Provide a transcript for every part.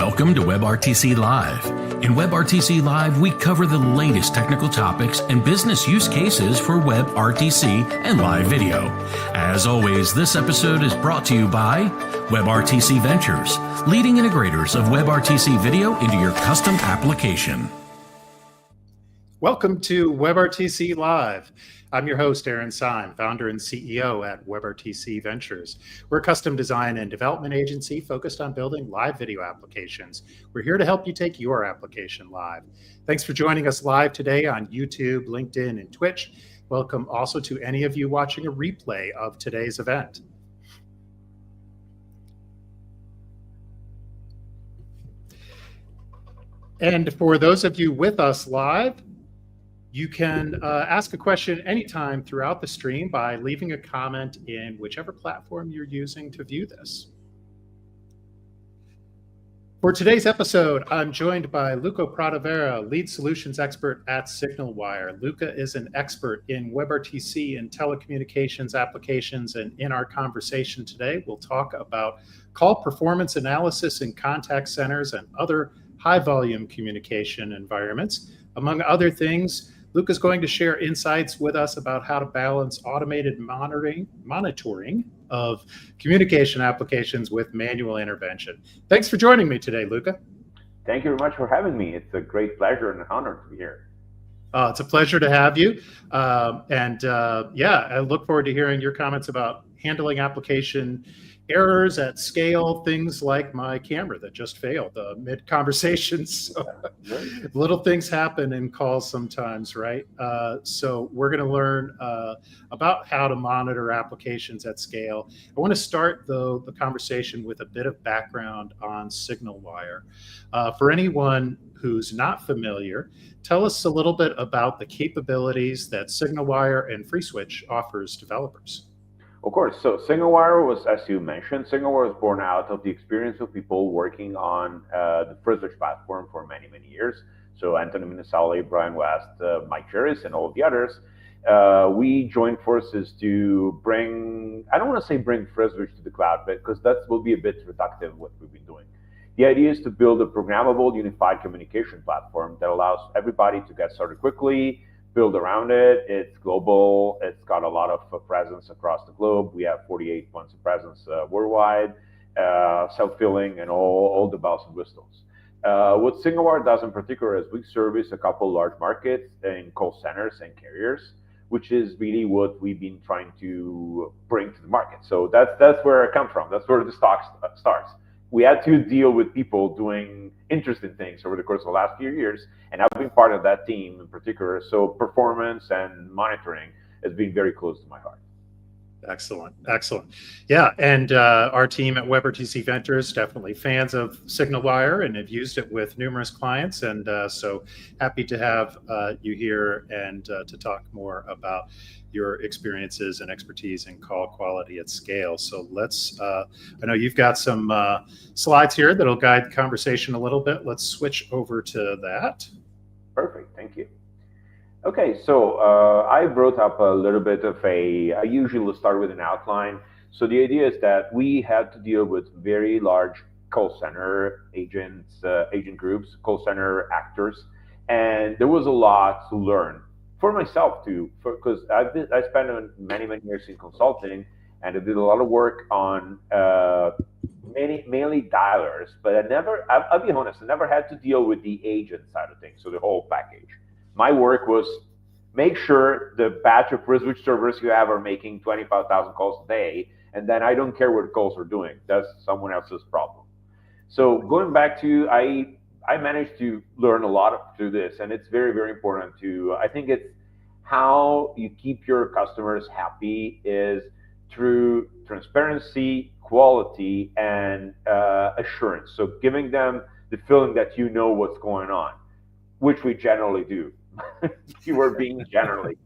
Welcome to WebRTC Live. In WebRTC Live, we cover the latest technical topics and business use cases for WebRTC and live video. As always, this episode is brought to you by WebRTC.Ventures, leading integrators of WebRTC video into your custom application. Welcome to WebRTC Live. I'm your host, Aaron Syme, founder and CEO at WebRTC.Ventures. We're a custom design and development agency focused on building live video applications. We're here to help you take your application live. Thanks for joining us live today on YouTube, LinkedIn, and Twitch. Welcome also to any of you watching a replay of today's event. And for those of you with us live, you can ask a question anytime throughout the stream by leaving a comment in whichever platform you're using to view this. For today's episode, I'm joined by Luca Pradovera, lead solutions expert at SignalWire. Luca is an expert in WebRTC and telecommunications applications, and in our conversation today, we'll talk about call performance analysis in contact centers and other high-volume communication environments. Among other things, Luke is going to share insights with us about how to balance automated monitoring of communication applications with manual intervention. Thanks for joining me today, Luca. Thank you very much for having me. It's a great pleasure and an honor to be here. It's a pleasure to have you. I look forward to hearing your comments about handling application errors at scale, things like my camera that just failed mid-conversation. So little things happen in calls sometimes, right? So we're going to learn about how to monitor applications at scale. I want to start, though, the conversation with a bit of background on SignalWire. For anyone who's not familiar, tell us a little bit about the capabilities that SignalWire and FreeSwitch offers developers. Of course. So SignalWire was, as you mentioned, SignalWire was born out of the experience of people working on the FreeSwitch platform for many, many years. So Anthony Minnesali, Brian West, Mike Jerris, and all of the others. We joined forces to bring, I don't want to say bring FreeSwitch to the cloud, but because that will be a bit reductive what we've been doing. The idea is to build a programmable unified communication platform that allows everybody to get started quickly, build around it. It's global. It's got a lot of presence across the globe. We have 48 points of presence worldwide, self-filling, and all the bells and whistles. What SignalWire does in particular is we service a couple large markets in call centers and carriers, which is really what we've been trying to bring to the market. So that's where I come from. That's where the stock starts. We had to deal with people doing interesting things over the course of the last few years, and I've been part of that team in particular. So performance and monitoring has been very close to my heart. Excellent, excellent. Yeah, and our team at WebRTC.Ventures definitely fans of SignalWire and have used it with numerous clients, and so happy to have you here and to talk more about your experiences and expertise in call quality at scale. So let's, I know you've got some slides here that'll guide the conversation a little bit. Let's switch over to that. Perfect, thank you. Okay, so I brought up a little bit of I usually start with an outline. So the idea is that we had to deal with very large call center agents, agent groups, call center actors, and there was a lot to learn. For myself too, because I spent many years in consulting, and I did a lot of work on mainly dialers, but I'll be honest, I never had to deal with the agent side of things, so the whole package. My work was make sure the batch of FreeSwitch servers you have are making 25,000 calls a day, and then I don't care what calls are doing. That's someone else's problem. So going back to, I managed to learn a lot through this, and it's very, very important to, I think it's how you keep your customers happy is through transparency, quality, and assurance. So giving them the feeling that you know what's going on, which we generally do. You are being generally.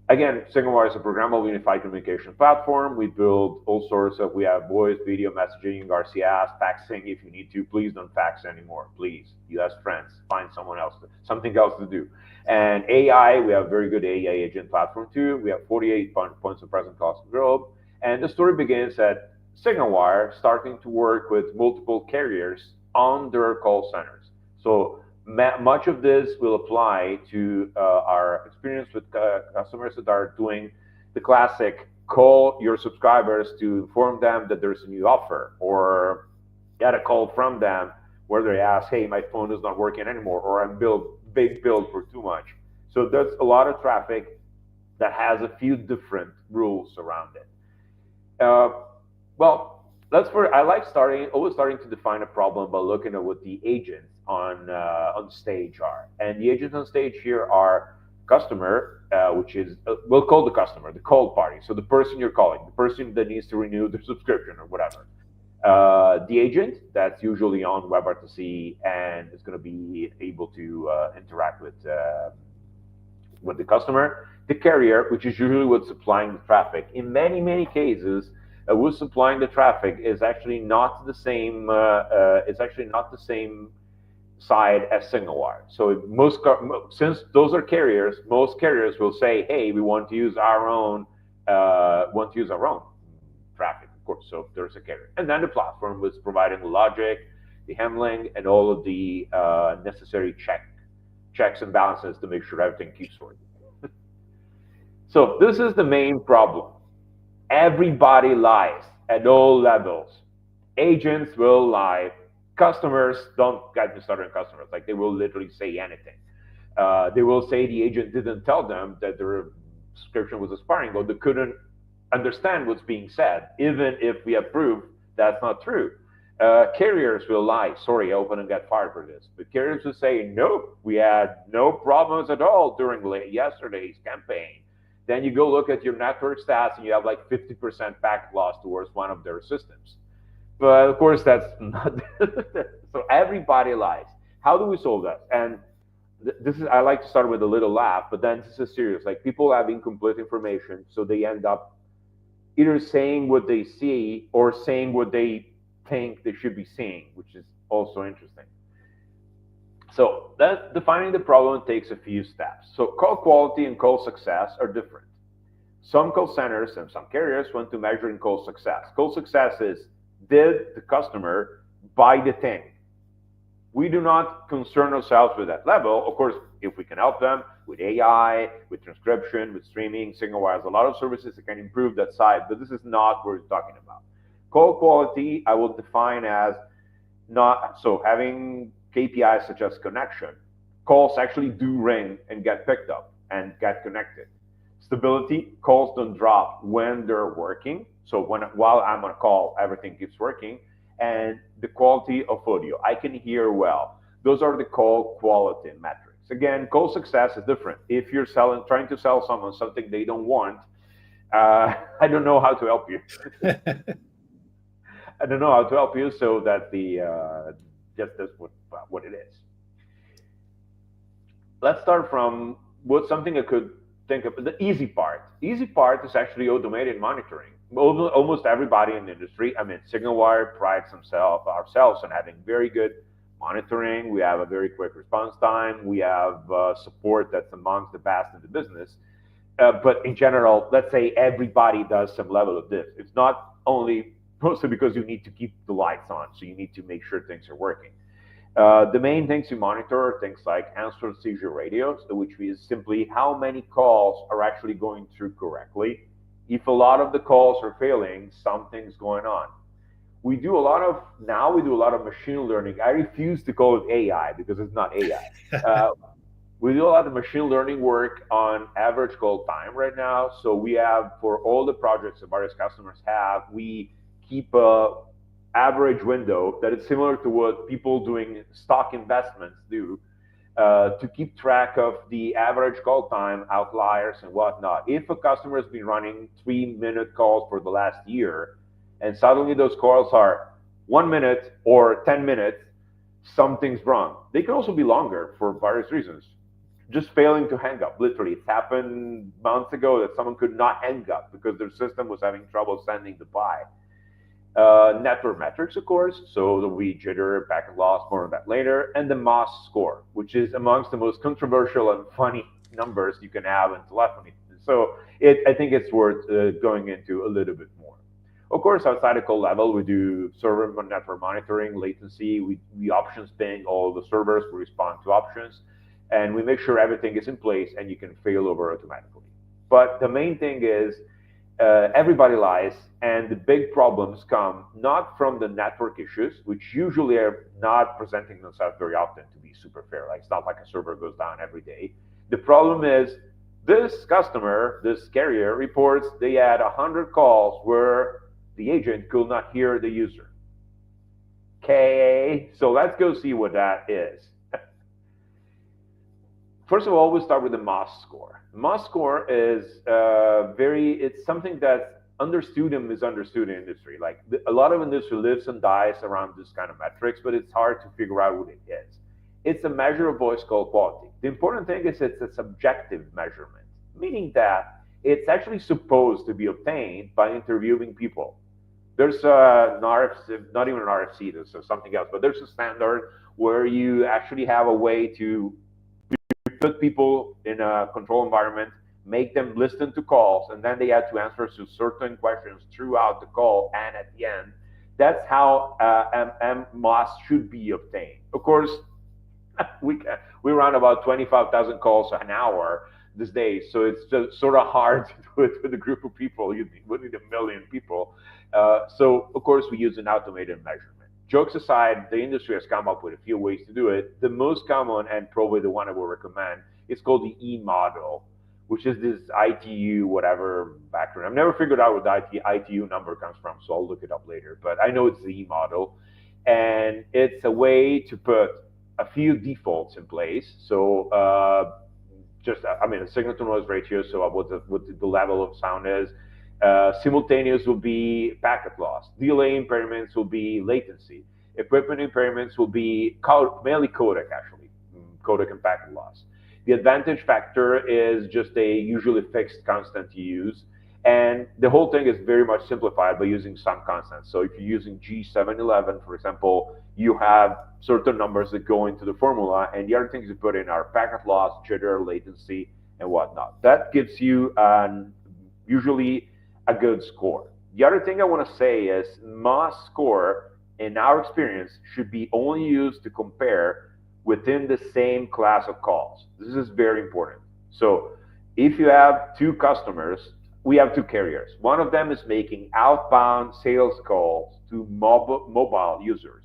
Again, SignalWire is a programmable unified communication platform. We build all sorts of, we have voice, video messaging, RCS, faxing if you need to. Please don't fax anymore, please. You ask friends, find someone else, something else to do. And AI, we have a very good AI agent platform too. We have 48 points of presence across the globe. And the story begins at SignalWire starting to work with multiple carriers on their call centers. So much of this will apply to our experience with customers that are doing the classic call your subscribers to inform them that there's a new offer, or get a call from them where they ask, hey, my phone is not working anymore, or I'm big billed for too much. So there's a lot of traffic that has a few different rules around it. Well, I like always starting to define a problem by looking at what the agents on stage are. And the agents on stage here are customer, which is we'll call the customer, the called party. So the person you're calling, the person that needs to renew their subscription or whatever. The agent, that's usually on WebRTC and is going to be able to interact with the customer. The carrier, which is usually what's supplying the traffic. In many, many cases, who's supplying the traffic is actually not the same. It's actually not the same side as SignalWire. So since those are carriers, most carriers will say, "Hey, we want to use our own traffic." Of course, so there's a carrier, and then the platform was providing the logic, the handling, and all of the necessary checks and balances to make sure everything keeps working. So this is the main problem. Everybody lies at all levels. Agents will lie. Customers, don't get me started on customers. Like, they will literally say anything. They will say the agent didn't tell them that their subscription was expiring, but they couldn't understand what's being said, even if we have proof that's not true. Carriers will lie. Sorry, I hope I don't get fired for this. But carriers will say, no, we had no problems at all during yesterday's campaign. Then you go look at your network stats and you have like 50% packet loss towards one of their systems. But of course, that's not. So everybody lies. How do we solve that? And I like to start with a little laugh, but then this is serious. Like, people have incomplete information, so they end up either saying what they see or saying what they think they should be seeing, which is also interesting. So defining the problem takes a few steps. So call quality and call success are different. Some call centers and some carriers want to measure in call success. Call success is, did the customer buy the thing? We do not concern ourselves with that level. Of course, if we can help them with AI, with transcription, with streaming, SignalWire has a lot of services that can improve that side, but this is not what we're talking about. Call quality, I will define as having KPIs such as connection. Calls actually do ring and get picked up and get connected. Stability, calls don't drop when they're working. So while I'm on a call, everything keeps working. And the quality of audio, I can hear well. Those are the call quality metrics. Again, call success is different. If you're trying to sell someone something they don't want, I don't know how to help you. I don't know how to help you, so that just that's what it is. Let's start from something I could think of. The easy part. The easy part is actually automated monitoring. Almost everybody in the industry, I mean, SignalWire prides ourselves on having very good monitoring. We have a very quick response time. We have support that's amongst the best in the business. But in general, let's say everybody does some level of this. It's not only mostly because you need to keep the lights on, so you need to make sure things are working. The main things you monitor are things like answer seizure ratios, which is simply how many calls are actually going through correctly. If a lot of the calls are failing, something's going on. We do a lot of machine learning. I refuse to call it AI because it's not AI. We do a lot of machine learning work on average call time right now. So we have, for all the projects that various customers have, we keep a average window that is similar to what people doing stock investments do, to keep track of the average call time, outliers, and whatnot. If a customer has been running 3-minute calls for the last year, and suddenly those calls are 1 minute or 10 minutes, something's wrong. They can also be longer for various reasons. Just failing to hang up, literally. It's happened months ago that someone could not hang up because their system was having trouble sending the buy. Network metrics, of course, so the jitter, packet loss, more on that later, and the MOS score, which is amongst the most controversial and funny numbers you can have in telephony. So I think it's worth going into a little bit more. Of course, outside the code level, we do server network monitoring, latency, we options ping all the servers, we respond to options, and we make sure everything is in place and you can fail over automatically. But the main thing is everybody lies, and the big problems come not from the network issues, which usually are not presenting themselves very often, to be super fair. Like, it's not like a server goes down every day. The problem is this customer, this carrier reports they had 100 calls where the agent could not hear the user. Okay, so let's go see what that is. First of all, we start with the MOS score. The MOS score is it's something that's understood and misunderstood in industry. Like, a lot of industry lives and dies around this kind of metrics, but it's hard to figure out what it is. It's a measure of voice call quality. The important thing is it's a subjective measurement, meaning that it's actually supposed to be obtained by interviewing people. There's an RFC, not even an RFC, there's something else, but there's a standard where you actually have a way to put people in a control environment, make them listen to calls, and then they had to answer to certain questions throughout the call and at the end. That's how MOS should be obtained. Of course, we run about 25,000 calls an hour these days, so it's just sort of hard to do it with a group of people. You need a million people. So of course we use an automated measurement. Jokes aside, the industry has come up with a few ways to do it. The most common, and probably the one I will recommend, is called the E model, which is this ITU whatever background. I've never figured out where the ITU number comes from, so I'll look it up later. But I know it's the E model, and it's a way to put a few defaults in place. So a signal to noise ratio, so what the level of sound is. Simultaneous will be packet loss. Delay impairments will be latency. Equipment impairments will be mainly codec, actually, codec and packet loss. The advantage factor is just a usually fixed constant you use. And the whole thing is very much simplified by using some constants. So if you're using G711, for example, you have certain numbers that go into the formula, and the other things you put in are packet loss, jitter, latency, and whatnot. That gives you usually a good score. The other thing I want to say is MOS score, in our experience, should be only used to compare within the same class of calls. This is very important. So if you have two customers, we have two carriers. One of them is making outbound sales calls to mobile users,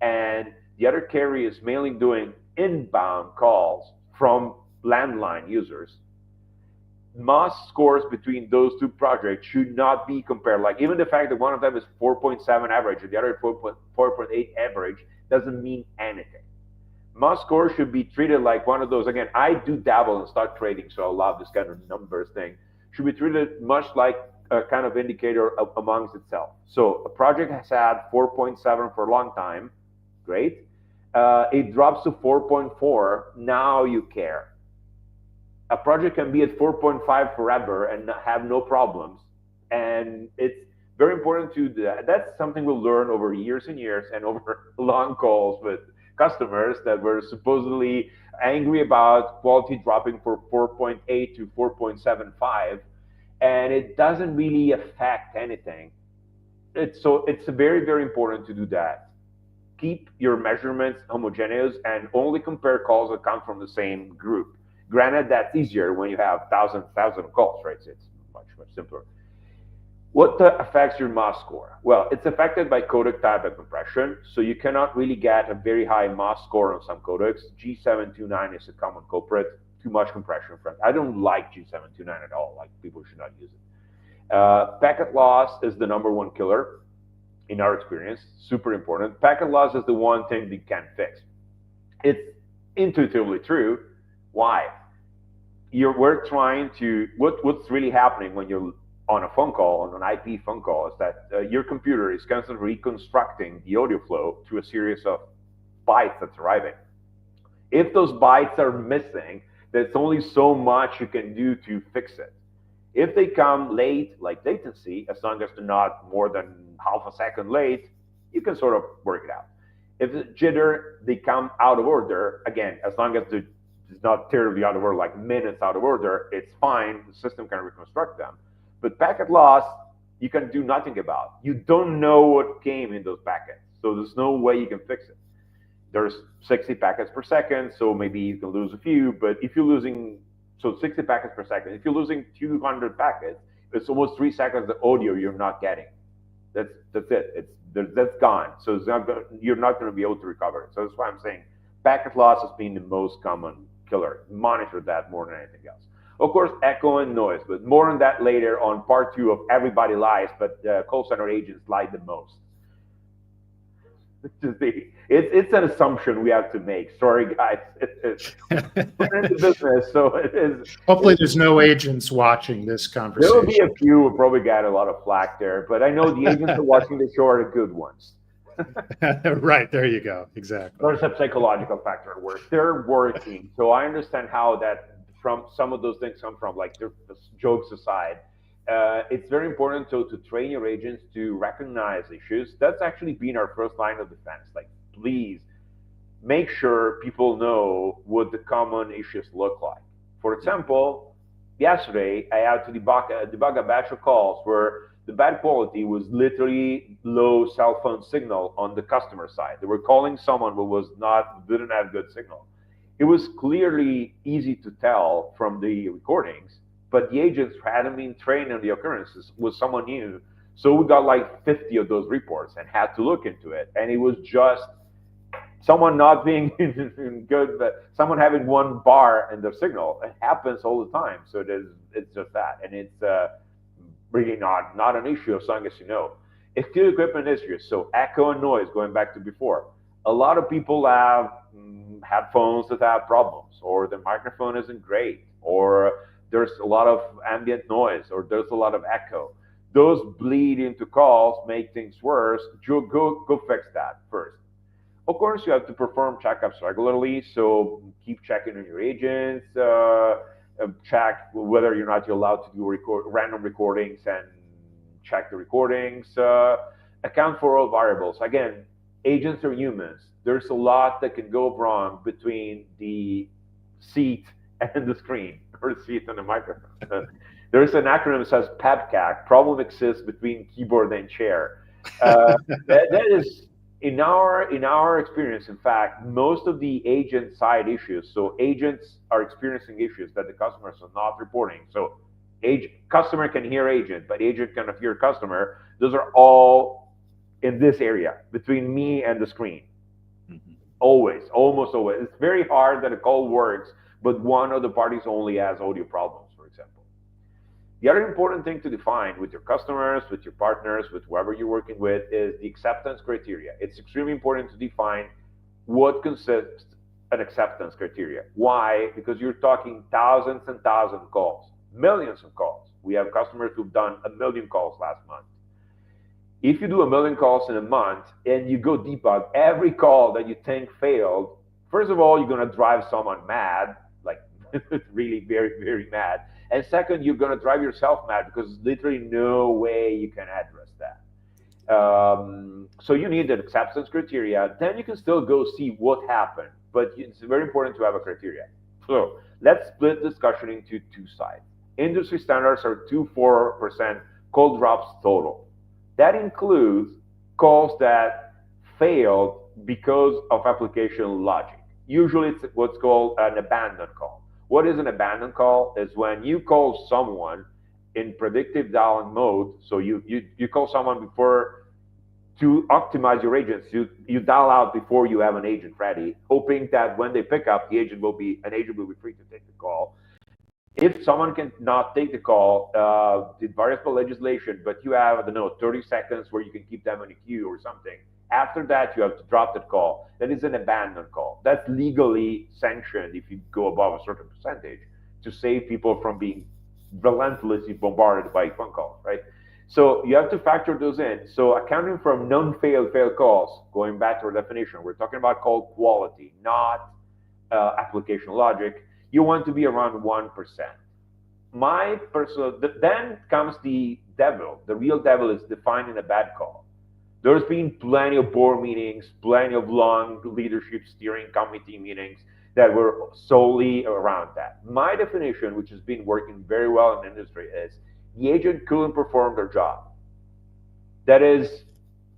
and the other carrier is mainly doing inbound calls from landline users. MOS scores between those two projects should not be compared. Like, even the fact that one of them is 4.7 average and the other 4.8 average doesn't mean anything. MOS score should be treated like one of those. Again, I do dabble in stock trading, so I love this kind of numbers thing. Should be treated much like a kind of indicator amongst itself. So a project has had 4.7 for a long time, great. It drops to 4.4, now you care. A project can be at 4.5 forever and have no problems. And it's very important to do that. That's something we'll learn over years and years and over long calls with customers that were supposedly angry about quality dropping from 4.8 to 4.75. And it doesn't really affect anything. It's very, very important to do that. Keep your measurements homogeneous and only compare calls that come from the same group. Granted, that's easier when you have thousands of calls, right? So it's much simpler. What affects your MOS score? Well, it's affected by codec type and compression, so you cannot really get a very high MOS score on some codecs. G729 is a common culprit. Too much compression. I don't like G729 at all. Like, people should not use it. Packet loss is the #1 killer in our experience. Super important. Packet loss is the one thing you can't fix. It's intuitively true. Why? We're trying to, what's really happening when you're on a phone call, on an IP phone call, is that your computer is constantly reconstructing the audio flow through a series of bytes that's arriving. If those bytes are missing, there's only so much you can do to fix it. If they come late, like latency, as long as they're not more than half a second late, you can sort of work it out. If it's jitter, they come out of order, again, as long as it's not terribly out of order, like minutes out of order, it's fine. The system can reconstruct them. But packet loss, you can do nothing about. You don't know what came in those packets, so there's no way you can fix it. There's 60 packets per second, so maybe you can lose a few, but if you're losing, so 60 packets per second, if you're losing 200 packets, it's almost 3 seconds of audio you're not getting. That's it. That's gone. So you're not going to be able to recover it. So that's why I'm saying packet loss has been the most common killer. Monitor that more than anything else. Of course, echo and noise, but more on that later on part 2 of Everybody Lies, but call center agents lie the most. It's an assumption we have to make. Sorry, guys. We're in the business, so it is. Hopefully, there's no agents watching this conversation. There will be a few who probably got a lot of flack there, but I know the agents that are watching the show are the good ones. Right, there you go. Exactly. There's a psychological factor at work. They're working, so I understand how that from some of those things come from. Like, jokes aside, it's very important to train your agents to recognize issues. That's actually been our first line of defense. Like, please make sure people know what the common issues look like. For example, yesterday I had to debug a batch of calls where the bad quality was literally low cell phone signal on the customer side. They were calling someone who didn't have good signal. It was clearly easy to tell from the recordings, but the agents hadn't been trained on the occurrences with someone new. So we got like 50 of those reports and had to look into it. And it was just someone not being good, but someone having one bar in their signal. It happens all the time. So it's just that. And it's really not an issue as long as you know. Active equipment issues, so echo and noise, going back to before. A lot of people have headphones that have problems, or the microphone isn't great, or there's a lot of ambient noise, or there's a lot of echo. Those bleed into calls, make things worse. Go fix that first. Of course, you have to perform checkups regularly, so keep checking on your agents, check whether or not you're allowed to do random recordings and check the recordings, account for all variables. Again, agents are humans. There's a lot that can go wrong between the seat and the screen, or the seat and the microphone. There's an acronym that says PEBCAC, problem exists between keyboard and chair. That is, in our experience, in fact, most of the agent side issues, so agents are experiencing issues that the customers are not reporting. So customer can hear agent, but agent cannot hear customer. Those are all in this area between me and the screen. Mm-hmm. Almost always. It's very hard that a call works, but one of the parties only has audio problems, for example. The other important thing to define with your customers, with your partners, with whoever you're working with, is the acceptance criteria. It's extremely important to define what consists an acceptance criteria. Why? Because you're talking thousands and thousands of calls, millions of calls. We have customers who've done 1 million calls last month. If you do 1 million calls in a month and you go debug every call that you think failed, first of all, you're going to drive someone mad, like really very, very mad. And second, you're going to drive yourself mad because there's literally no way you can address that. So you need an acceptance criteria. Then you can still go see what happened. But it's very important to have a criteria. So let's split discussion into two sides. Industry standards are 2-4% call drops total. That includes calls that failed because of application logic. Usually it's what's called an abandoned call. What is an abandoned call? Is when you call someone in predictive dialing mode. So you call someone before to optimize your agents. You dial out before you have an agent ready, hoping that when they pick up, an agent will be free to take the call. If someone cannot take the call, it varies by legislation, but you have, I don't know, 30 seconds where you can keep them in a queue or something. After that, you have to drop that call. That is an abandoned call. That's legally sanctioned if you go above a certain percentage to save people from being relentlessly bombarded by phone calls, right? So you have to factor those in. So accounting for non-failed calls, going back to our definition, we're talking about call quality, not application logic. You want to be around 1%. My personal, then comes the devil. The real devil is defining a bad call. There's been plenty of board meetings, plenty of long leadership steering committee meetings that were solely around that. My definition, which has been working very well in the industry, is the agent couldn't perform their job. That is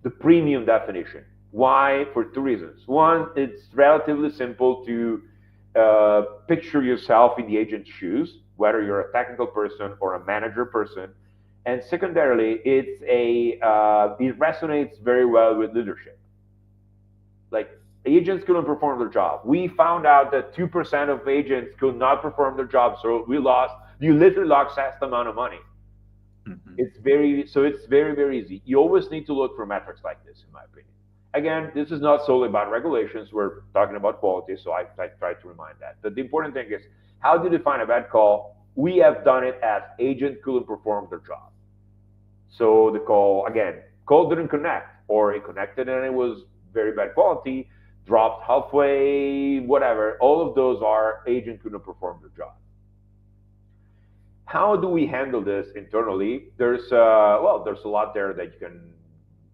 the premium definition. Why? For two reasons. One, it's relatively simple to picture yourself in the agent's shoes, whether you're a technical person or a manager person. And secondarily, it resonates very well with leadership. Like, agents couldn't perform their job. We found out that 2% of agents could not perform their job, so you literally lost vast amount of money. Mm-hmm. It's very, very easy. You always need to look for metrics like this, in my opinion. Again, this is not solely about regulations. We're talking about quality, so I try to remind that. But the important thing is, how do you define a bad call? We have done it as agent couldn't perform their job. So the call didn't connect, or it connected and it was very bad quality, dropped halfway, whatever. All of those are agent couldn't perform their job. How do we handle this internally? There's a lot there that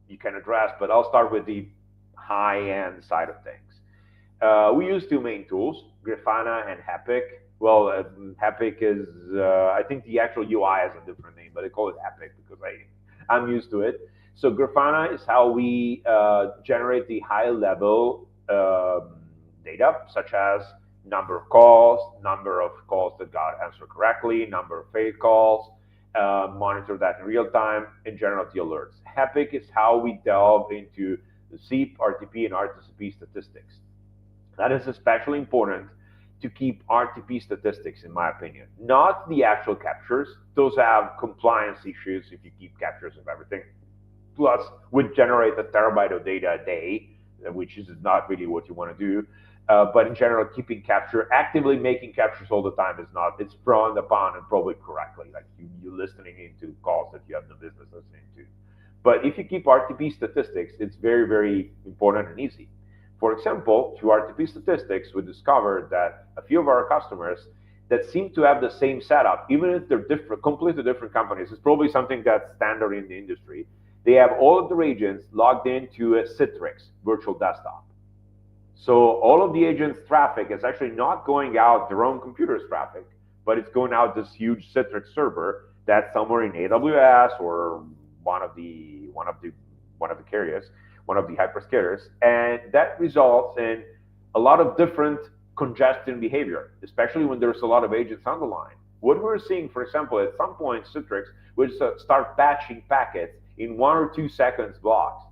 you can address, but I'll start with the high-end side of things. We use two main tools, Grafana and Epic. Well, Epic is, I think the actual UI has a different name, but they call it Epic because I'm used to it. So Grafana is how we generate the high-level data, such as number of calls that got answered correctly, number of failed calls, monitor that in real time, and generate the alerts. Epic is how we delve into the SEEP, RTP, and RTCP statistics. That is especially important to keep RTP statistics, in my opinion. Not the actual captures. Those have compliance issues if you keep captures of everything. Plus, would generate a terabyte of data a day, which is not really what you want to do. But in general, actively making captures all the time it's frowned upon, and probably correctly, like you listening into calls that you have no business listening to. But if you keep RTP statistics, it's very, very important and easy. For example, through RTP statistics, we discovered that a few of our customers that seem to have the same setup, even if they're completely different companies, it's probably something that's standard in the industry. They have all of their agents logged into a Citrix virtual desktop. So all of the agents' traffic is actually not going out their own computer's traffic, but it's going out this huge Citrix server that's somewhere in AWS or one of the carriers, one of the hyperscalers, and that results in a lot of different congestion behavior, especially when there's a lot of agents on the line. What we're seeing, for example, at some point, Citrix would start batching packets in 1 or 2 seconds blocks,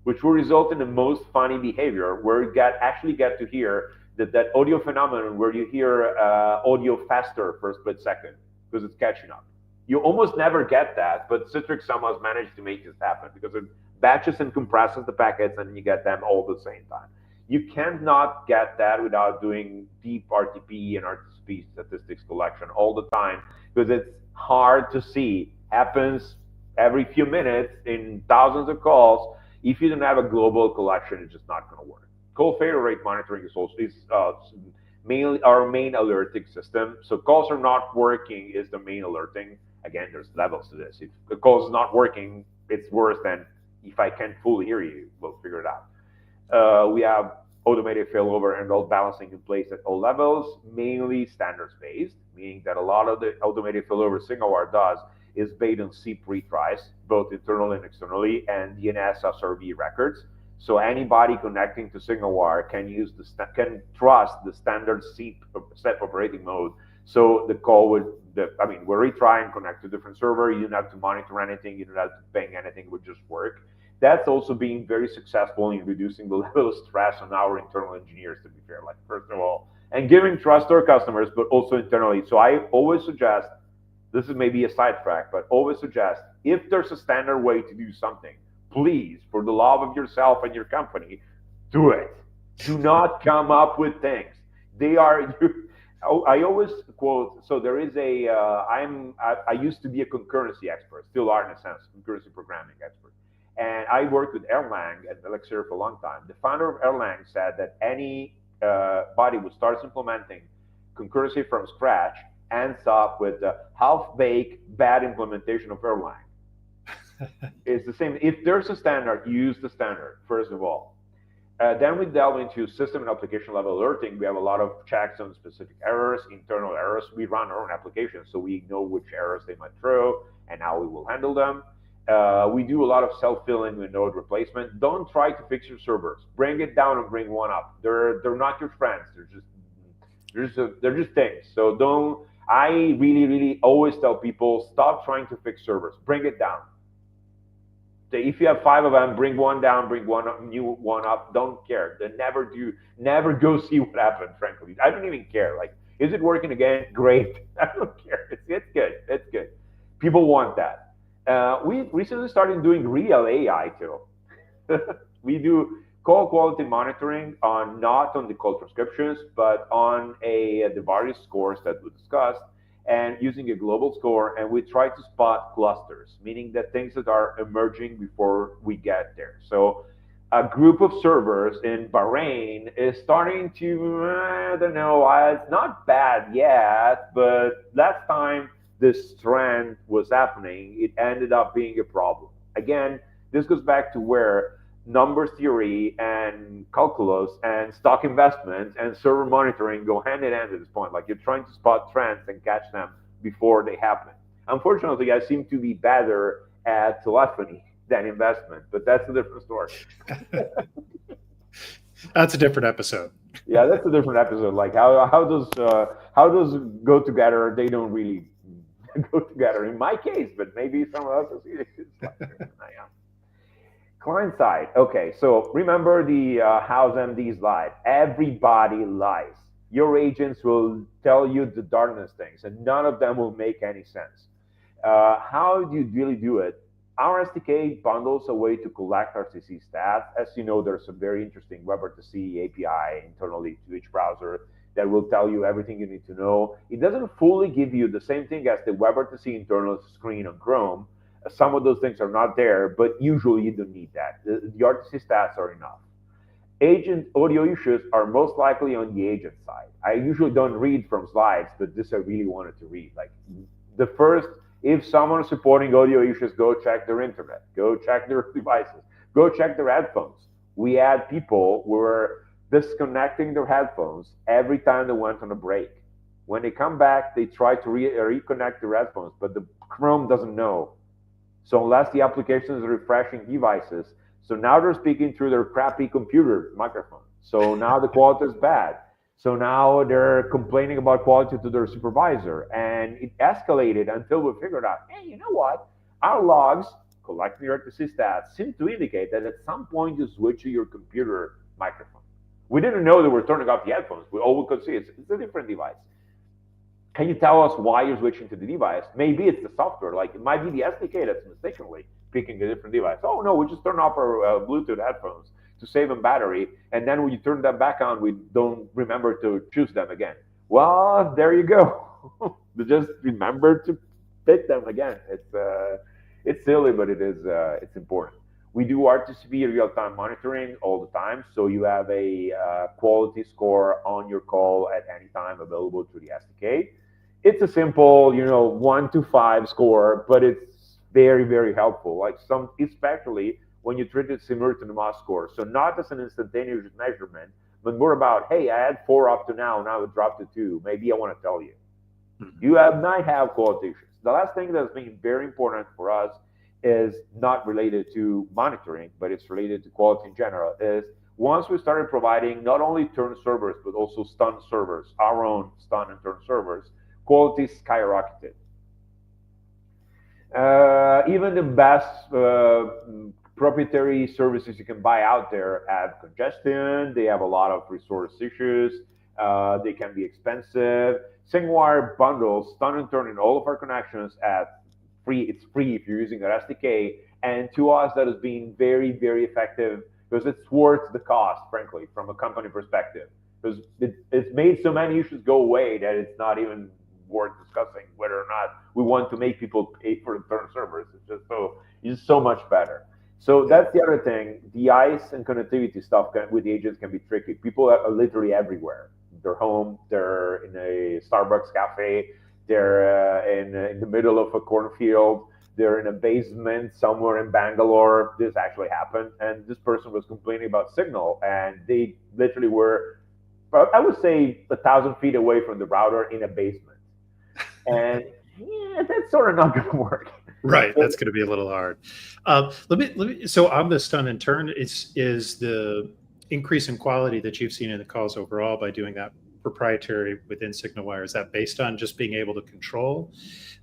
which will result in the most funny behavior, where you actually get to hear that audio phenomenon where you hear audio faster for a split second because it's catching up. You almost never get that, but Citrix somehow has managed to make this happen because it batches and compresses the packets, and you get them all at the same time. You cannot get that without doing deep RTP and RTCP statistics collection all the time, because it's hard to see. Happens every few minutes in thousands of calls. If you don't have a global collection, it's just not going to work. Call failure rate monitoring is mainly our main alerting system. So calls are not working is the main alerting. Again, there's levels to this. If the call is not working, it's worse than if I can't fully hear you. We'll figure it out. We have automated failover and load balancing in place at all levels, mainly standards-based, meaning that a lot of the automated failover SignalWire does is based on SEEP retries, both internally and externally, and DNS SRV records. So anybody connecting to SignalWire can trust the standard SEEP set operating mode. So the call we're retrying, connect to a different server. You don't have to monitor anything. You don't have to ping anything. It would just work. That's also being very successful in reducing the level of stress on our internal engineers, to be fair, like first of all, and giving trust to our customers, but also internally. So I always suggest, this is maybe a sidetrack, but always suggest, if there's a standard way to do something, please, for the love of yourself and your company, do it. Do not come up with things. I always quote, so there is I used to be a concurrency expert, still are in a sense, concurrency programming expert. And I worked with Erlang at Elixir for a long time. The founder of Erlang said that anybody who starts implementing concurrency from scratch ends up with a half-baked, bad implementation of Erlang. It's the same. If there's a standard, use the standard, first of all. Then we delve into system and application level alerting. We have a lot of checks on specific errors, internal errors. We run our own applications, so we know which errors they might throw and how we will handle them. We do a lot of self-filling with node replacement. Don't try to fix your servers. Bring it down and bring one up. They're not your friends. They're just things. So don't. I really always tell people, stop trying to fix servers. Bring it down. If you have 5 of them, bring one down, bring one up, new one up. Don't care. They never go see what happened. Frankly, I don't even care. Like, is it working again? Great. I don't care. It's good. It's good. People want that. We recently started doing real AI too. We do call quality monitoring on not on the call transcriptions, but on the various scores that we discussed, and using a global score, and we try to spot clusters, meaning that things that are emerging before we get there. So a group of servers in Bahrain is starting to, I don't know, it's not bad yet, but last time this trend was happening, it ended up being a problem. Again, this goes back to where number theory and calculus and stock investments and server monitoring go hand in hand at this point. Like, you're trying to spot trends and catch them before they happen. Unfortunately, I seem to be better at telephony than investment, but that's a different story. That's a different episode. Yeah, that's a different episode. Like, how does go together? They don't really go together in my case, but maybe someone else is Client side. Okay, so remember the house MD slide. Everybody lies. Your agents will tell you the darndest things, and none of them will make any sense. How do you really do it? Our SDK bundles a way to collect RTC stats. As you know, there's a very interesting WebRTC API internally to each browser that will tell you everything you need to know. It doesn't fully give you the same thing as the WebRTC internal screen on Chrome. Some of those things are not there, but usually you don't need that. The RTC stats are enough. Agent audio issues are most likely on the agent side. I usually don't read from slides, but this I really wanted to read. Like, the first, if someone is supporting audio issues, go check their internet, go check their devices, go check their headphones. We had people who were disconnecting their headphones every time they went on a break. When they come back, they try to reconnect their headphones, but the Chrome doesn't know. So unless the application is refreshing devices, so now they're speaking through their crappy computer microphone. So now the quality is bad. So now they're complaining about quality to their supervisor. And it escalated until we figured out, hey, you know what? Our logs collecting your RTC stats seem to indicate that at some point you switch to your computer microphone. We didn't know that we're turning off the headphones. All we could see is it's a different device. Can you tell us why you're switching to the device? Maybe it's the software. Like, it might be the SDK that's mistakenly picking a different device. Oh, no, we just turn off our Bluetooth headphones to save on battery. And then when you turn them back on, we don't remember to choose them again. Well, there you go. Just remember to pick them again. It's silly, but it's important. We do RTCP real-time monitoring all the time. So you have a quality score on your call at any time available through the SDK. It's a simple, 1 to 5 score, but it's very, very helpful. Like, especially when you treat it similar to the MOS score. So not as an instantaneous measurement, but more about, hey, I had 4 up to now it dropped to 2. Maybe I want to tell you. You might have quality issues. The last thing that's been very important for us is not related to monitoring, but it's related to quality in general, is once we started providing not only turn servers, but also stun servers, our own stun and turn servers, quality skyrocketed. Even the best proprietary services you can buy out there have congestion. They have a lot of resource issues. They can be expensive. SignalWire bundles stun and turn in all of our connections at free. It's free if you're using our SDK. And to us, that has been very, very effective because it's worth the cost, frankly, from a company perspective. Because it's made so many issues go away that it's not even worth discussing whether or not we want to make people pay for the turn servers. It's so much better. So that's the other thing. The ICE and connectivity stuff with agents can be tricky. People are literally everywhere. They're home, they're in a Starbucks cafe, they're in the middle of a cornfield, they're in a basement somewhere in Bangalore. This actually happened, and this person was complaining about signal, and they literally were, I would say, 1,000 feet away from the router in a basement. And yeah, that's sort of not going to work. Right, that's going to be a little hard. Let me. So on the stun and turn, is the increase in quality that you've seen in the calls overall by doing that proprietary within SignalWire, is that based on just being able to control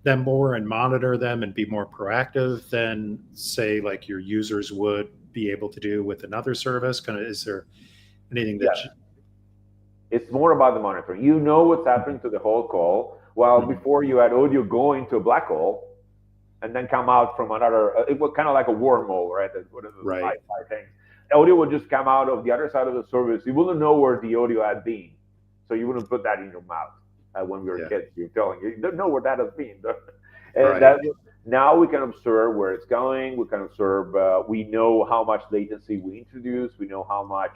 them more and monitor them and be more proactive than, say, like your users would be able to do with another service? Kind of, is there anything that? Yeah. It's more about the monitoring. You know what's happening to the whole call. Well, before you had audio go into a black hole and then come out from another, it was kind of like a wormhole, right? One of the sci-fi things. Audio would just come out of the other side of the service. You wouldn't know where the audio had been. So you wouldn't put that in your mouth when we were kids. You're telling you don't know where that has been. And now we can observe where it's going. We can observe. We know how much latency we introduce. We know how much,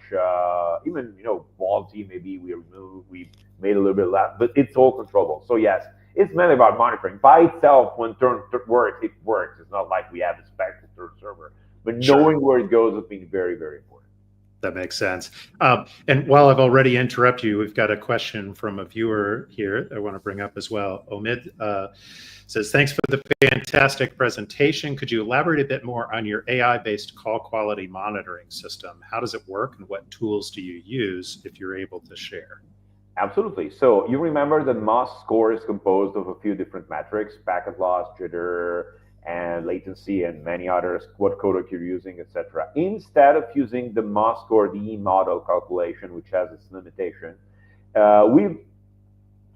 even faulty maybe we removed. We made a little bit less, but it's all controllable. So yes, it's mainly about monitoring. By itself, when turn works, it works. It's not like we have a special turn server, but knowing where it goes has been very, very important. That makes sense. And while I've already interrupted you, we've got a question from a viewer here I want to bring up as well. Omid says, thanks for the fantastic presentation. Could you elaborate a bit more on your AI-based call quality monitoring system? How does it work and what tools do you use, if you're able to share? Absolutely. So you remember the MOS score is composed of a few different metrics: packet loss, jitter, and latency, and many others, what codec you're using, etc. Instead of using the MOS score, the E-model calculation, which has its limitation, we've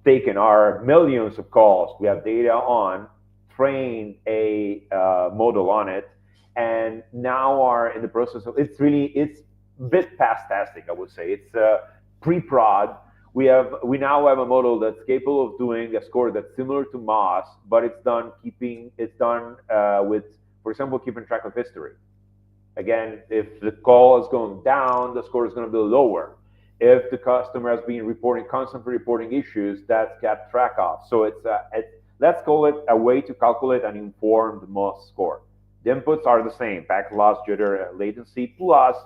taken our millions of calls we have data on, trained a model on it, and now are in the process of, it's a bit past testing, I would say. It's pre-prod. We now have a model that's capable of doing a score that's similar to MOS, but it's done with, for example, keeping track of history. Again, if the call is going down, the score is going to be lower. If the customer has been constantly reporting issues, that's kept track of. So let's call it a way to calculate an informed MOS score. The inputs are the same: packet loss, jitter, latency, plus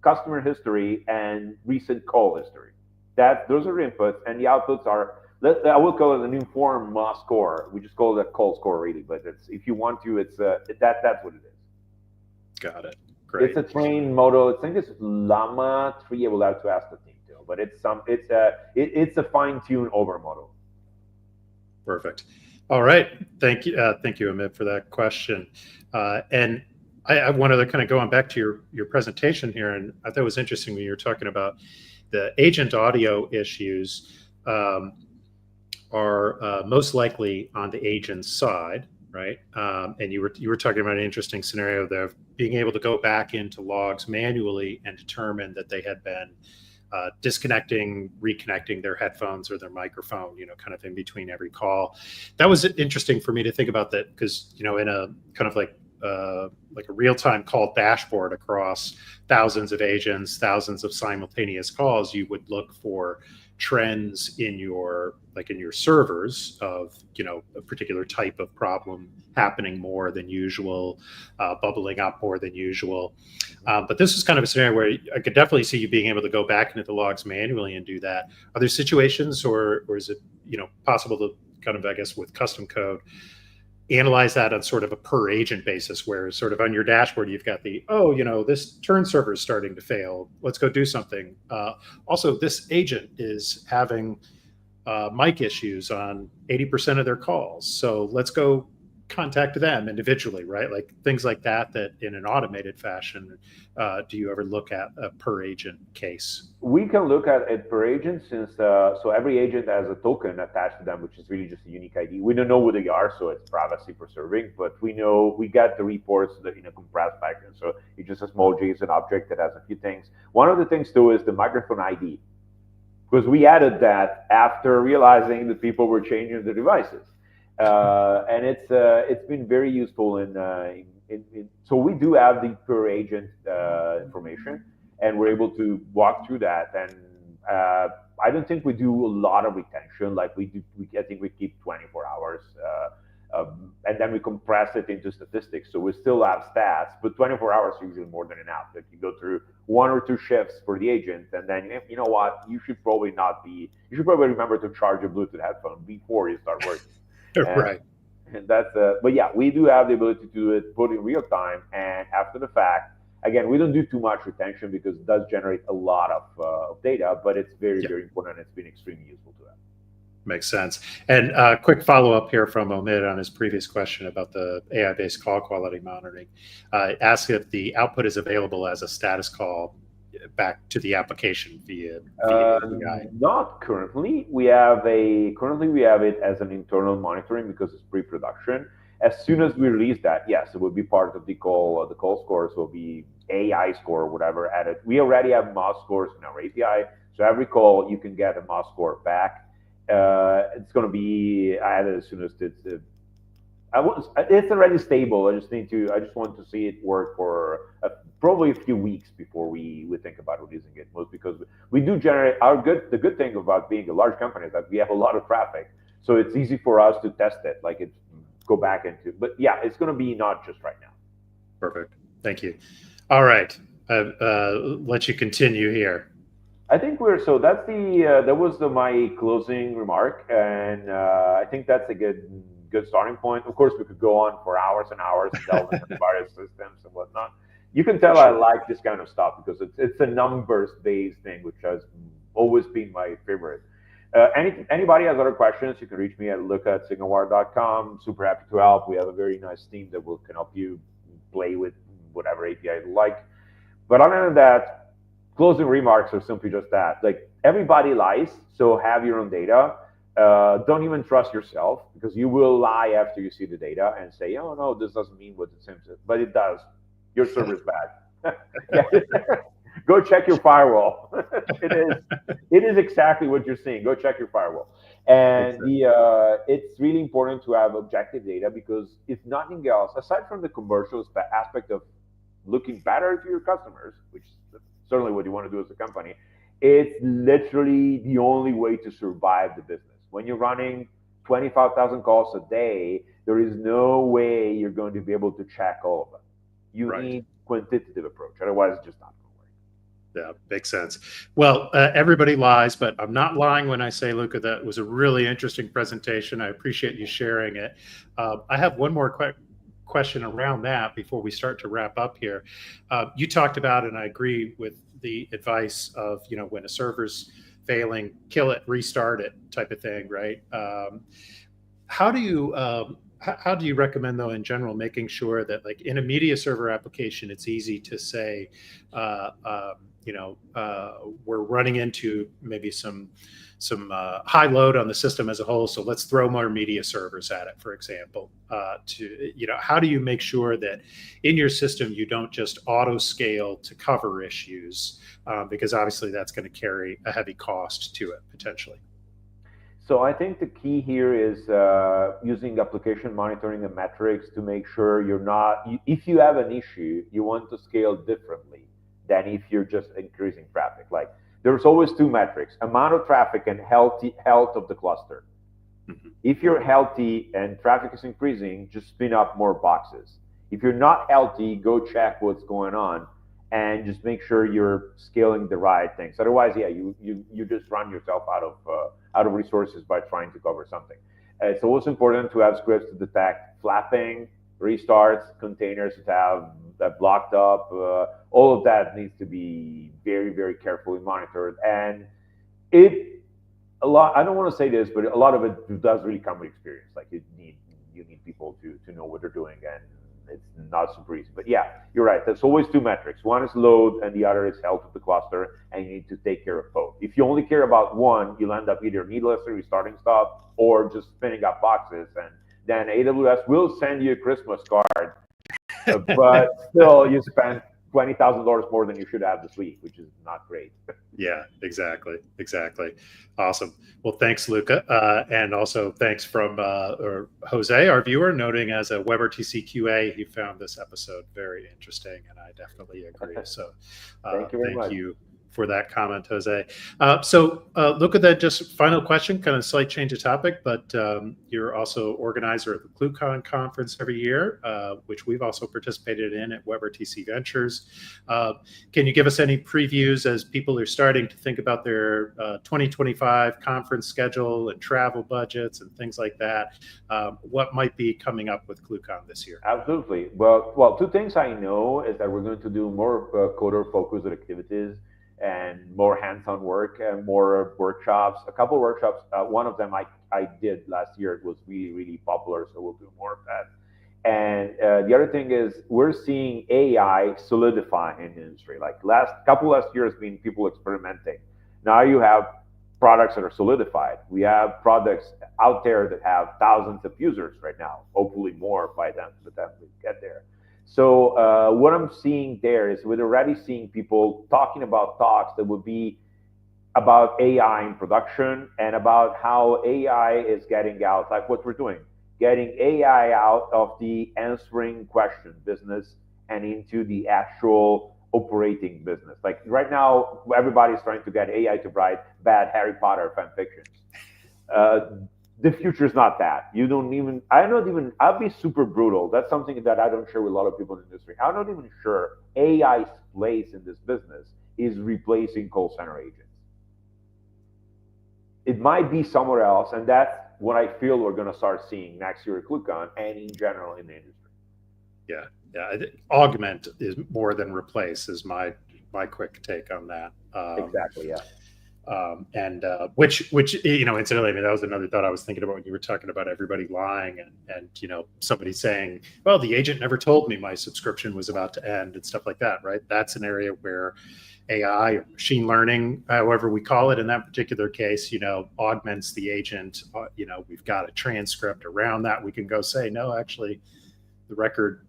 customer history and recent call history. Those are inputs, and the outputs are, I will call it an informed MOS score. We just call it a call score, really, but if you want to, that's what it is. Got it. Great. It's a trained model. I think it's Llama 3. I will have to ask the team too, but it's a fine-tuned over model. Perfect. All right. Thank you, Amit, for that question. And I wanted to kind of go on back to your presentation here, and I thought it was interesting when you were talking about the agent audio issues are most likely on the agent's side, right? And you were talking about an interesting scenario there of being able to go back into logs manually and determine that they had been disconnecting, reconnecting their headphones or their microphone, kind of in between every call. That was interesting for me to think about that, because in a kind of like a real-time call dashboard across thousands of agents, thousands of simultaneous calls, you would look for trends in your servers of a particular type of problem happening more than usual, bubbling up more than usual. But this is kind of a scenario where I could definitely see you being able to go back into the logs manually and do that. Are there situations, or is it possible to kind of, I guess, with custom code, analyze that on sort of a per agent basis, where sort of on your dashboard you've got this turn server is starting to fail, let's go do something. Also, this agent is having mic issues on 80% of their calls, so let's go contact them individually, right? Like things like that in an automated fashion. Do you ever look at a per agent case? We can look at it per agent, since so every agent has a token attached to them, which is really just a unique ID. We don't know who they are, so it's privacy preserving, but we know we get the reports in a compressed fashion. So it's just a small JSON object that has a few things. One of the things too is the microphone ID, because we added that after realizing that people were changing the devices. And it's been very useful so we do have the per agent information, and we're able to walk through that. And I don't think we do a lot of retention like we do. I think we keep 24 hours, and then we compress it into statistics. So we still have stats, but 24 hours is usually more than enough. If you go through 1 or 2 shifts for the agent, and then you know what, you should probably remember to charge a Bluetooth headphone before you start working. Right. But yeah, we do have the ability to do it both in real time and after the fact. Again, we don't do too much retention because it does generate a lot of data, but it's very, Yeah. very important. It's been extremely useful to us. Makes sense. And quick follow-up here from Omid on his previous question about the AI-based call quality monitoring. Ask if the output is available as a status call back to the application via API. Not currently. We have it as an internal monitoring because it's pre-production. As soon as we release that, yes, it will be part of the call. The call scores will be AI score or whatever added. We already have MOS scores in our API, so every call you can get a MOS score back. It's going to be added as soon as it's already stable. I just want to see it work for probably a few weeks before we think about releasing it. Most because we do generate the good thing about being a large company is that we have a lot of traffic, so it's easy for us to test it. Go back into. But yeah, it's going to be not just right now. Perfect. Thank you. All right. Let you continue here. I think that was my closing remark, and I think that's a good starting point. Of course, we could go on for hours and hours and delve into various systems and whatnot. You can tell I like this kind of stuff because it's a numbers-based thing, which has always been my favorite. Anybody has other questions, you can reach me at luca@signalwire.com. Super happy to help. We have a very nice team that can help you play with whatever API you like. But other than that, closing remarks are simply just that. Everybody lies, so have your own data. Don't even trust yourself because you will lie after you see the data and say, "Oh no, this doesn't mean what it seems," but it does. Your server's bad. Go check your firewall. It is exactly what you're seeing. Go check your firewall. And it's really important to have objective data because if nothing else, aside from the commercial aspect of looking better to your customers, which is certainly what you want to do as a company, it's literally the only way to survive the business. When you're running 25,000 calls a day, there is no way you're going to be able to check all of them. You need quantitative approach. Otherwise, it's just not going to work. Yeah, makes sense. Well, everybody lies, but I'm not lying when I say, Luca, that was a really interesting presentation. I appreciate you sharing it. I have one more question around that before we start to wrap up here. You talked about, and I agree with the advice of, when a server's failing, kill it, restart it type of thing, right? How do you recommend, though, in general, making sure that in a media server application, it's easy to say, we're running into maybe some high load on the system as a whole, so let's throw more media servers at it, for example. How do you make sure that in your system you don't just auto scale to cover issues, because obviously that's going to carry a heavy cost to it potentially. So I think the key here is using application monitoring and metrics to make sure if you have an issue, you want to scale differently than if you're just increasing traffic. There's always two metrics: amount of traffic and health of the cluster. Mm-hmm. If you're healthy and traffic is increasing, just spin up more boxes. If you're not healthy, go check what's going on and just make sure you're scaling the right things. Otherwise, you just run yourself out of resources by trying to cover something. It's also important to have scripts to detect flapping, restarts, containers that have blocked up. All of that needs to be very, very carefully monitored. And I don't want to say this, but a lot of it does really come with experience. You need people to know what they're doing, and it's not super easy. But yeah, you're right. There's always two metrics. One is load and the other is health of the cluster, and you need to take care of both. If you only care about one, you'll end up either needlessly restarting stuff or just spinning up boxes, and then AWS will send you a Christmas card, but still you spend $20,000 more than you should have this week, which is not great. Yeah, exactly. Awesome. Well, thanks, Luca. And also thanks from Jose, our viewer, noting as a WebRTC QA, he found this episode very interesting, and I definitely agree. So thank you very much. You for that comment, Jose. Luca, then just final question, kind of slight change of topic, but you're also organizer of the ClueCon conference every year, which we've also participated in at WebRTC Ventures. Can you give us any previews as people are starting to think about their 2025 conference schedule and travel budgets and things like that? What might be coming up with ClueCon this year? Absolutely. Well, two things I know is that we're going to do more coder-focused activities and more hands-on work and more workshops. A couple of workshops. One of them I did last year. It was really, really popular, so we'll do more of that. And the other thing is we're seeing AI solidify in the industry. Like last years, been people experimenting. Now you have products that are solidified. We have products out there that have thousands of users right now, hopefully more by the time we get there. So what I'm seeing there is we're already seeing people talking about talks that would be about AI in production and about how AI is getting out, like what we're doing, getting AI out of the answering question business and into the actual operating business. Like right now, everybody's trying to get AI to write bad Harry Potter fan fictions. The future is not that. I'll be super brutal. That's something that I don't share with a lot of people in the industry. I'm not even sure AI's place in this business is replacing call center agents. It might be somewhere else, and that's what I feel we're going to start seeing next year at ClueCon and in general in the industry. Yeah. I think augment is more than replace is my quick take on that. Exactly. Yeah. Which incidentally, I mean, that was another thought I was thinking about when you were talking about everybody lying and somebody saying, well, the agent never told me my subscription was about to end and stuff like that, right? That's an area where AI or machine learning, however we call it in that particular case, augments the agent. We've got a transcript around that. We can go say, no, actually, the record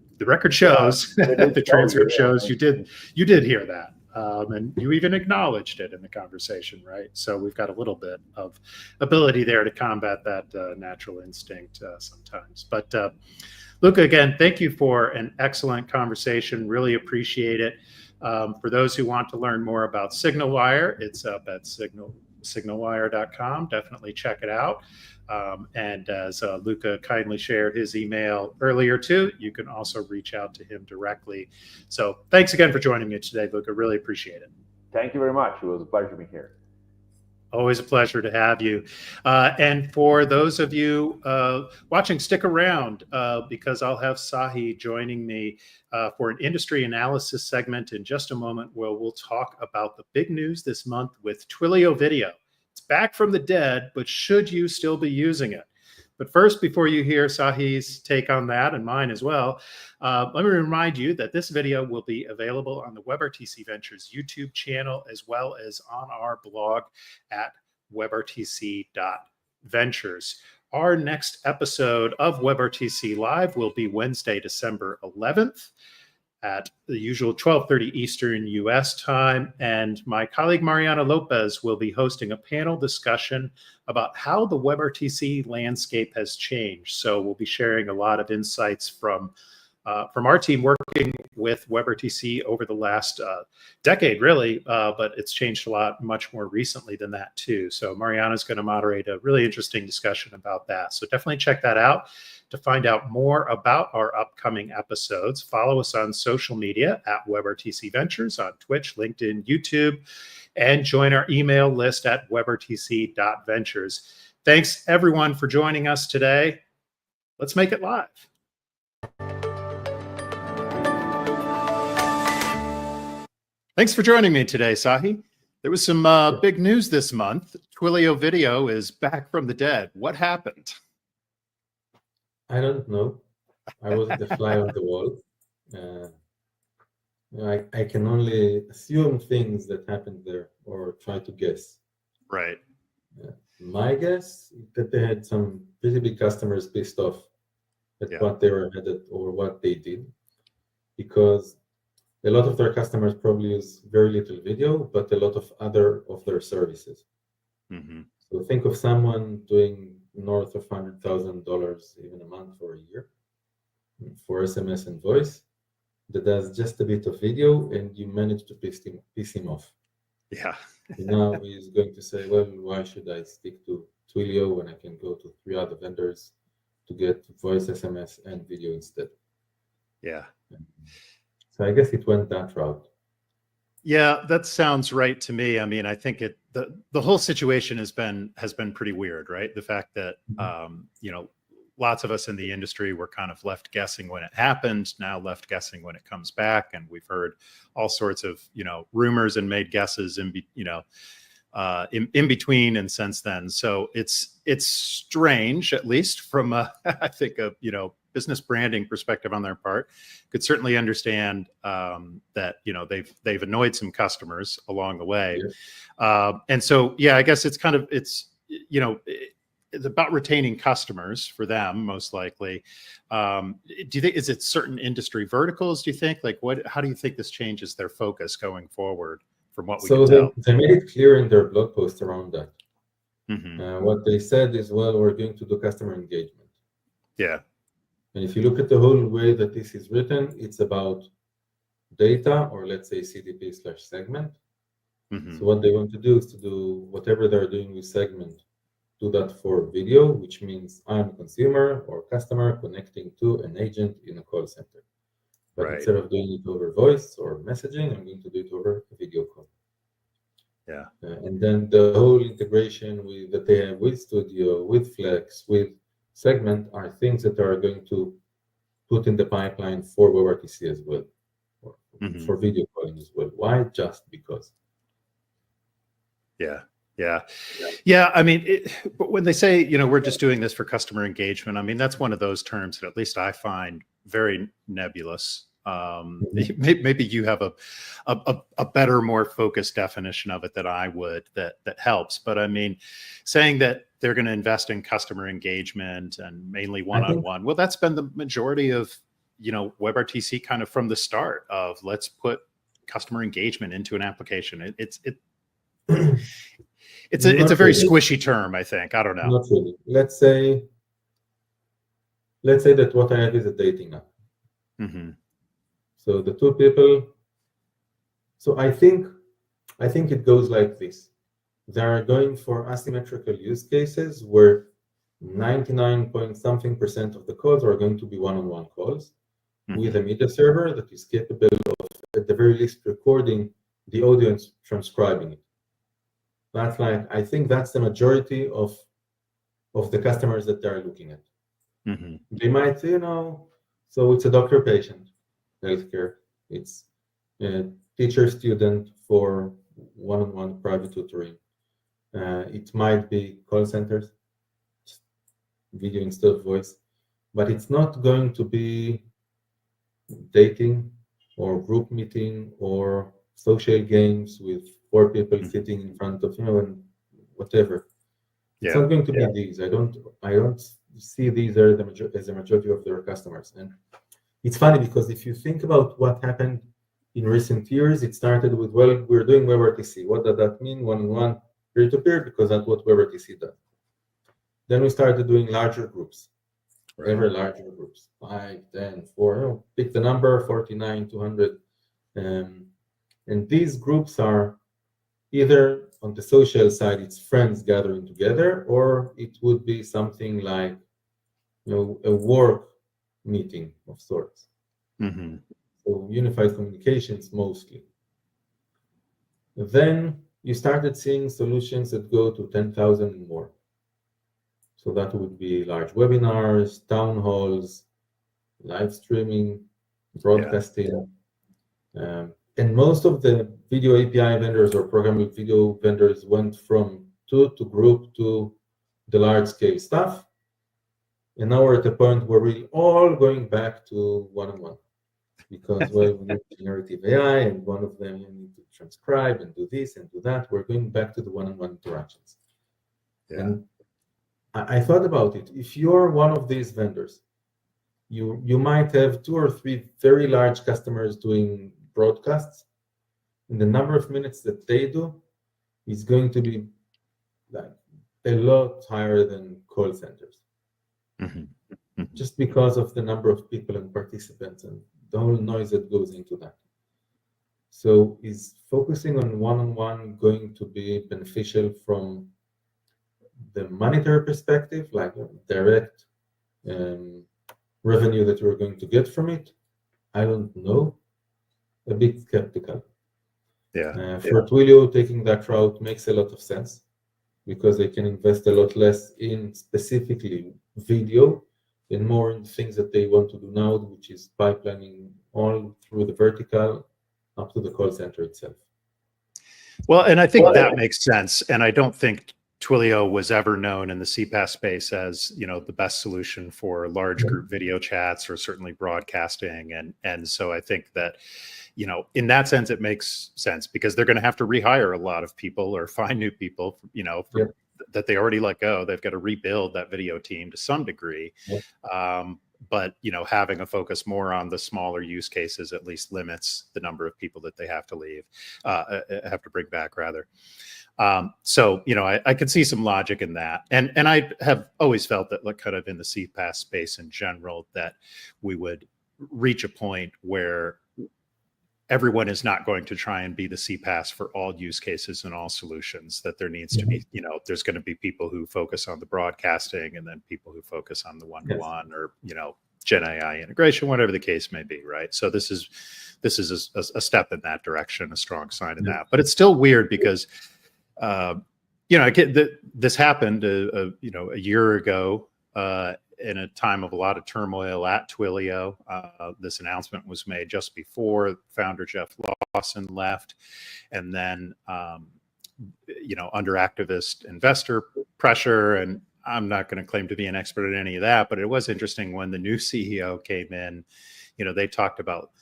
shows, the transcript shows you did hear that. And you even acknowledged it in the conversation, right? So we've got a little bit of ability there to combat that natural instinct sometimes. But Luca, again, thank you for an excellent conversation. Really appreciate it. For those who want to learn more about SignalWire, it's up at signalwire.com. Definitely check it out. And as Luca kindly shared his email earlier too, you can also reach out to him directly. So thanks again for joining me today, Luca. Really appreciate it. Thank you very much. It was a pleasure to be here. Always a pleasure to have you. And for those of you watching, stick around because I'll have Sahi joining me for an industry analysis segment in just a moment where we'll talk about the big news this month with Twilio Video. It's back from the dead, but should you still be using it? But first, before you hear Sahi's take on that and mine as well, let me remind you that this video will be available on the WebRTC Ventures YouTube channel as well as on our blog at WebRTC.ventures. Our next episode of WebRTC Live will be Wednesday, December 11th. At the usual 12:30 Eastern US time. And my colleague Mariana Lopez will be hosting a panel discussion about how the WebRTC landscape has changed. So we'll be sharing a lot of insights from our team working with WebRTC over the last decade, really, but it's changed a lot much more recently than that too. So Mariana's going to moderate a really interesting discussion about that. So definitely check that out. To find out more about our upcoming episodes, follow us on social media at WebRTC Ventures on Twitch, LinkedIn, YouTube, and join our email list at WebRTC.ventures. Thanks, everyone, for joining us today. Let's make it live. Thanks for joining me today, Sahi. There was some big news this month. Twilio Video is back from the dead. What happened? I don't know. I wasn't the fly on the wall. I can only assume things that happened there or try to guess. Right. My guess is that they had some pretty big customers pissed off at what they were headed or what they did, because a lot of their customers probably use very little video, but a lot of other of their services. Mm-hmm. So think of someone doing north of $100,000 even a month or a year for SMS and voice that does just a bit of video, and you manage to piss him off. Yeah. Now he's going to say, well, why should I stick to Twilio when I can go to 3 other vendors to get voice, SMS, and video instead? Yeah. So I guess it went that route. Yeah, that sounds right to me. I mean, I think the whole situation has been pretty weird, right? The fact that lots of us in the industry were kind of left guessing when it happened, now left guessing when it comes back, and we've heard all sorts of rumors and made guesses in between and since then. So it's strange, at least from I think a business branding perspective on their part. Could certainly understand that they've annoyed some customers along the way. Yes. And so I guess it's kind of it's about retaining customers for them, most likely. Do you think, is it certain industry verticals, do you think? Like how do you think this changes their focus going forward from what we can tell? They made it clear in their blog post around that. Mm-hmm. What they said is, well, we're going to do customer engagement. Yeah. And if you look at the whole way that this is written, it's about data, or let's say CDP/segment. Mm-hmm. So what they want to do is to do whatever they're doing with segment, do that for video, which means I'm a consumer or customer connecting to an agent in a call center. But Right. instead of doing it over voice or messaging, I'm going to do it over a video call. Yeah. And then the whole integration that they have with Studio, with Flex, with Segment are things that are going to put in the pipeline for WebRTC as well, or Mm-hmm. for video calling as well. Why? Just because. Yeah. I mean, but when they say, we're just doing this for customer engagement, I mean, that's one of those terms that at least I find very nebulous. Maybe you have a better, more focused definition of it than I would that helps. But I mean, saying that they're going to invest in customer engagement and mainly one-on-one, well, that's been the majority of, WebRTC kind of from the start of let's put customer engagement into an application. It's a very squishy term, I think. I don't know. Not really. Let's say that what I have is a dating app. Mm-hmm. So the two people. So I think it goes like this. They are going for asymmetrical use cases where 99% of the calls are going to be one-on-one calls with a media server that is capable of, at the very least, recording the audience, transcribing it. That's I think that's the majority of the customers that they're looking at. Mm-hmm. They might, so it's a doctor-patient healthcare. It's a teacher-student for one-on-one private tutoring. It might be call centers, video instead of voice, but it's not going to be dating or group meeting or social games with 4 people sitting in front of and whatever. It's not going to be these. I don't see these as the majority of their customers. And it's funny because if you think about what happened in recent years, it started with, well, we're doing WebRTC. What does that mean? One-on-one, peer-to-peer, because that's what WebRTC does. Then we started doing larger groups, ever larger groups, 5, 10, 4, pick the number, 49, 200. And these groups are either on the social side, it's friends gathering together, or it would be something like, a work meeting of sorts. Mm-hmm. So unified communications mostly. Then you started seeing solutions that go to 10,000 and more. So that would be large webinars, town halls, live streaming, broadcasting. And most of the video API vendors or programmable video vendors went from 2 to group to the large scale stuff. And now we're at a point where we're all going back to one-on-one because, well, we need generative AI and one of them you need to transcribe and do this and do that. We're going back to the one-on-one interactions. Yeah. And I thought about it. If you're one of these vendors, you might have 2 or 3 very large customers doing broadcasts, and the number of minutes that they do is going to be a lot higher than call centers. Mm-hmm. Just because of the number of people and participants and the whole noise that goes into that. So is focusing on one-on-one going to be beneficial from the monetary perspective, like direct revenue that you're going to get from it? I don't know. A bit skeptical. For Twilio, taking that route makes a lot of sense because they can invest a lot less in specifically video and more in things that they want to do now, which is pipelining all through the vertical up to the call center itself. Well, and I think that makes sense. And I don't think Twilio was ever known in the CPaaS space as, you know, the best solution for large group video chats or certainly broadcasting. And so I think that, you know, in that sense, it makes sense because they're going to have to rehire a lot of people or find new people, you know, that they already let go. They've got to rebuild that video team to some degree. But, you know, having a focus more on the smaller use cases at least limits the number of people that they have to have to bring back rather. So, you know, I could see some logic in that. And I have always felt that, like, kind of in the CPaaS space in general, that we would reach a point where everyone is not going to try and be the CPaaS for all use cases and all solutions, that there needs to be, you know, there's going to be people who focus on the broadcasting and then people who focus on the one-to-one or, you know, Gen AI integration, whatever the case may be, right? So this is a step in that direction, a strong sign in that. But it's still weird because, you know, this happened, you know, a year ago, in a time of a lot of turmoil at Twilio. This announcement was made just before founder Jeff Lawson left. And then, you know, under activist investor pressure, and I'm not going to claim to be an expert at any of that, but it was interesting when the new CEO came in, you know, they talked about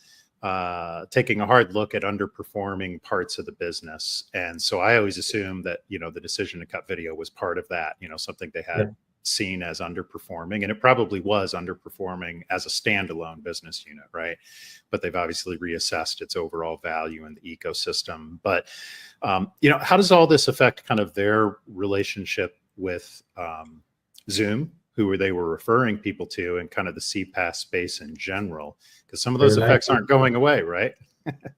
taking a hard look at underperforming parts of the business. And so I always assumed that, you know, the decision to cut video was part of that, you know, something they had seen as underperforming, and it probably was underperforming as a standalone business unit, right? But they've obviously reassessed its overall value in the ecosystem. But, you know, how does all this affect kind of their relationship with Zoom, who they were referring people to, and kind of the CPaaS space in general? Because some of those effects aren't going away, right?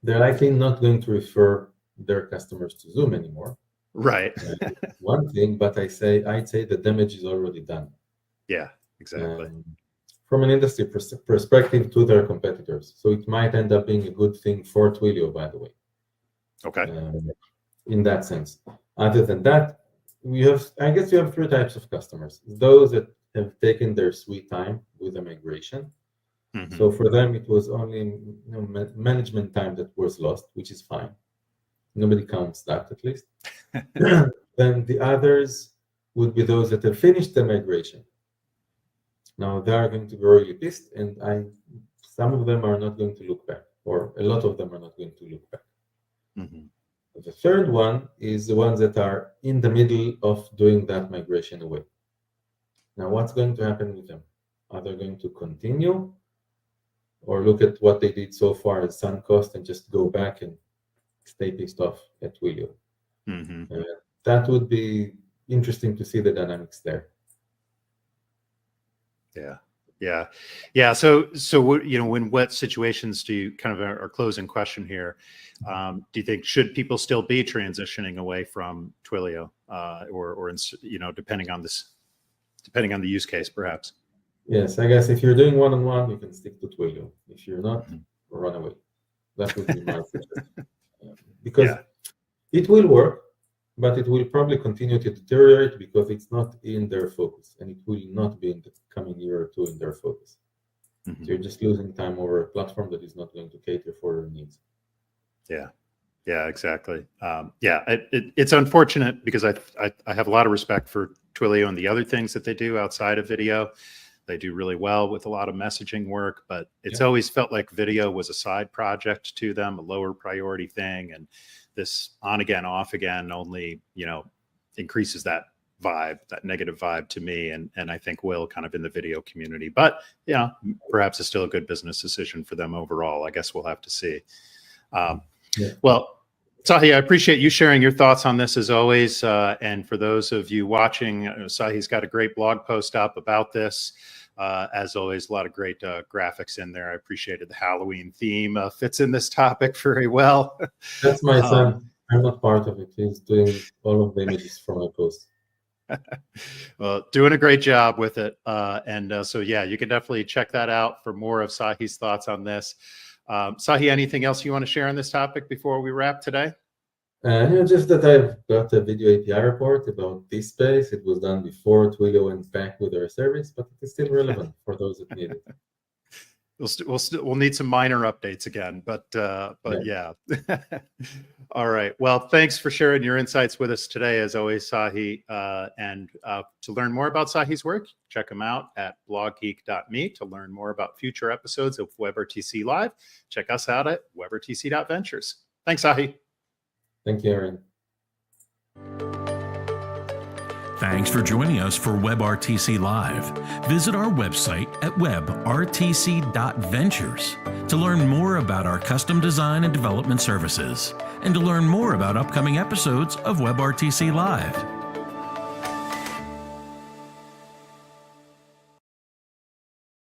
They're likely not going to refer their customers to Zoom anymore. Right. One thing, but I'd say the damage is already done. Yeah, exactly. From an industry perspective to their competitors. So it might end up being a good thing for Twilio, by the way. Okay. In that sense. Other than that, I guess you have three types of customers. Those that have taken their sweet time with the migration. So for them, it was only management time that was lost, which is fine. Nobody counts that, at least. Then the others would be those that have finished the migration. Now they are going to be really pissed, and some of them are not going to look back, or a lot of them are not going to look back. The third one is the ones that are in the middle of doing that migration away. Now, what's going to happen with them? Are they going to continue, or look at what they did so far as sunk cost and just go back and stay pissed off at Twilio? That would be interesting to see the dynamics there. Yeah. So you know, in what situations do you, kind of our closing question here, do you think should people still be transitioning away from Twilio, or you know, depending on the use case, perhaps? Yes, I guess if you're doing one-on-one, you can stick to Twilio. If you're not, run away. That would be my suggestion. Because it will work, but it will probably continue to deteriorate because it's not in their focus, and it will not be in the coming year or two in their focus. So you're just losing time over a platform that is not going to cater for your needs. Yeah, exactly. It's unfortunate because I have a lot of respect for Twilio and the other things that they do outside of video. They do really well with a lot of messaging work, but it's always felt like video was a side project to them, a lower priority thing. And this on again, off again only, you know, increases that vibe, that negative vibe to me. And I think will kind of in the video community, but you know, perhaps it's still a good business decision for them overall. I guess we'll have to see. Well, Sahi, I appreciate you sharing your thoughts on this as always. And for those of you watching, Sahi's got a great blog post up about this. As always, a lot of great graphics in there. I appreciated the Halloween theme. Fits in this topic very well. That's my son. I'm not part of it. He's doing all of the images for my post. Well, doing a great job with it. So yeah, you can definitely check that out for more of Sahi's thoughts on this. Sahi, anything else you want to share on this topic before we wrap today? Just that I've got a video API report about this space. It was done before Twilio went back with their service, but it is still relevant for those that need it. We'll need some minor updates again, but yeah. All right. Well, thanks for sharing your insights with us today, as always, Sahi. And to learn more about Sahi's work, check him out at bloggeek.me. To learn more about future episodes of WebRTC Live, check us out at WebRTC.ventures. Thanks, Sahi. Thank you, Aaron. Thanks for joining us for WebRTC Live. Visit our website at WebRTC.ventures to learn more about our custom design and development services, and to learn more about upcoming episodes of WebRTC Live.